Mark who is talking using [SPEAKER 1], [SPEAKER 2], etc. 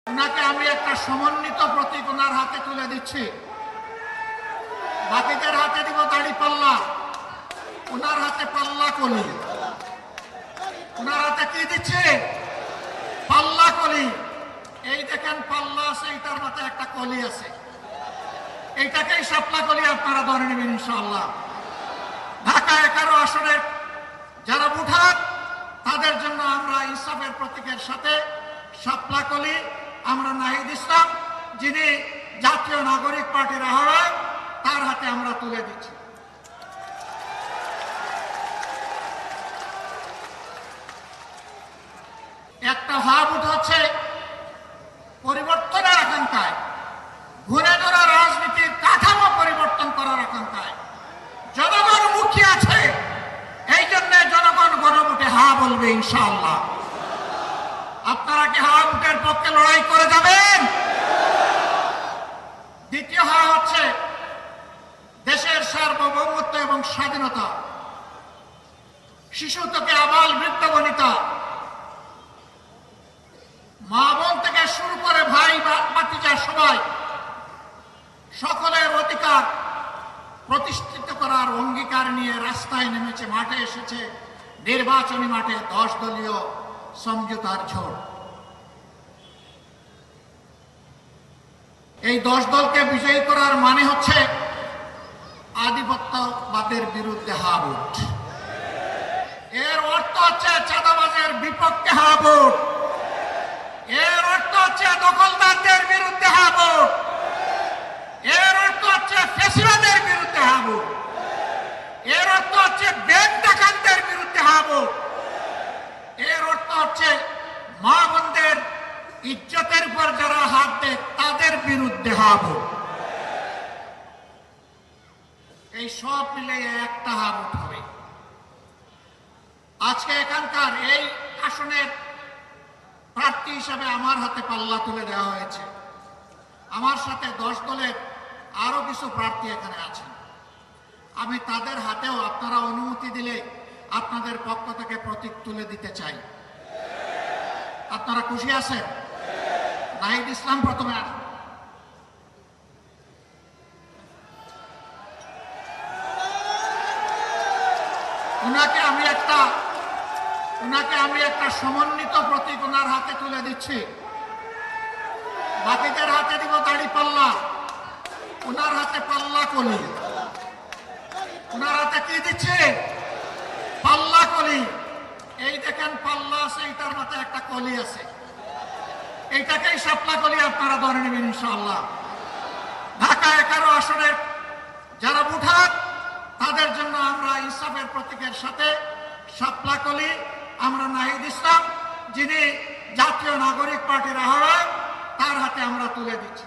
[SPEAKER 1] উনাকে আমি একটা সমন্বিত প্রতীক ওনার হাতে তুলে দিচ্ছি। বাকিদের হাতে দিব দাড়ি পাল্লা, ওনার হাতে পাল্লা কলি। ওনার হাতে কি দিচ্ছে? পাল্লা কলি। এই দেখেন পাল্লা আছে, এইটার মাথায় একটা কলি আছে, এইটাকেই শাপলা কলি আপনারা ধরে নেবেন ইনশাআল্লাহ। ঢাকা 11 আসনের যারা ভোটার তাদের জন্য আমরা ইনসাফের প্রতীকের সাথে শাপলা কলি আমরা নাহিদ ইসলাম, যিনি জাতীয় নাগরিক পার্টির আহ্বায়ক, তার হাতে আমরা তুলে দিচ্ছি। একটা ভাব উঠছে পরিবর্তনের আকাঙ্ক্ষায়, ঘুরে ধরা রাজনীতির কাঠামো পরিবর্তন করার আকাঙ্ক্ষায় জনগণ মুখী আছে। এই জন্য জনগণ গণভোটে হা বলবে ইনশাআল্লাহ। আপনারা কি হা ভোটের পক্ষে লড়াই করে যাবেন? দ্বিতীয় হা হচ্ছে দেশের সার্বভৌমত্ব এবং স্বাধীনতা। শিশু থেকে আবাল বৃদ্ধ বনিতা, মা বোন থেকে শুরু করে ভাই ভাতিজা সবাই সকলের অধিকার প্রতিষ্ঠিত করার অঙ্গীকার নিয়ে রাস্তায় নেমেছে, মাঠে এসেছে। নির্বাচনী মাঠে 10 দলীয় সমঝোতার ঝড়। এই 10 দলকে বিজয়ী করার মানে হচ্ছে আধিপত্যবাদের বিরুদ্ধে হা ভোট। এর অর্থ হচ্ছে চাঁদাবাজের বিপক্ষে হা ভোট। এর অর্থ হচ্ছে দখলদারদের বিরুদ্ধে হা ভোট। এর অর্থ হচ্ছে ফ্যাসিবাদের বিরুদ্ধে হা ভোট। এর অর্থ হচ্ছে ব্যাংক ডাকাতদের বিরুদ্ধে হা ভোট। এর অর্থ হচ্ছে মা বোনদের ইজ্জতের উপর যারা হাত দেয় তাদের বিরুদ্ধে হা ভোট। এই সব মিলে একটা হা ভোট হবে। আজকে এখানকার এই আসনের প্রার্থী হিসাবে আমার হাতে পাল্লা তুলে দেওয়া হয়েছে। আমার সাথে 10 দলের আরো কিছু প্রার্থী এখানে আছেন। আমি তাদের হাতেও আপনারা অনুমতি দিলে আপনাদের পক্ষ থেকে প্রতীক তুলে দিতে চাই। আপনারা খুশি আছেন? নাহিদ ইসলাম প্রথমে আসেন। ওনাকে আমি একটা সমন্বিত প্রতীক ওনার হাতে তুলে দিচ্ছি। বাকিদের হাতে দিব দাড়ি পাল্লা, ওনার হাতে পাল্লা কলি। ওনার হাতে কি দিচ্ছে? পাল্লা কলি। এই দেখেন পাল্লা আছে, এইটার মাথায় একটা কলি আছে, এইটাকেই শাপলা কলি আপনারা ধরে নেবেন ইনশাআল্লাহ। ঢাকা 11 আসনের যারা ভোটার তাদের জন্য আমরা ইনসাফের প্রতীকের সাথে শাপলা কলি আমরা নাহিদ ইসলাম, যিনি জাতীয় নাগরিক পার্টির আহ্বায়ক, তার হাতে আমরা তুলে দিচ্ছি।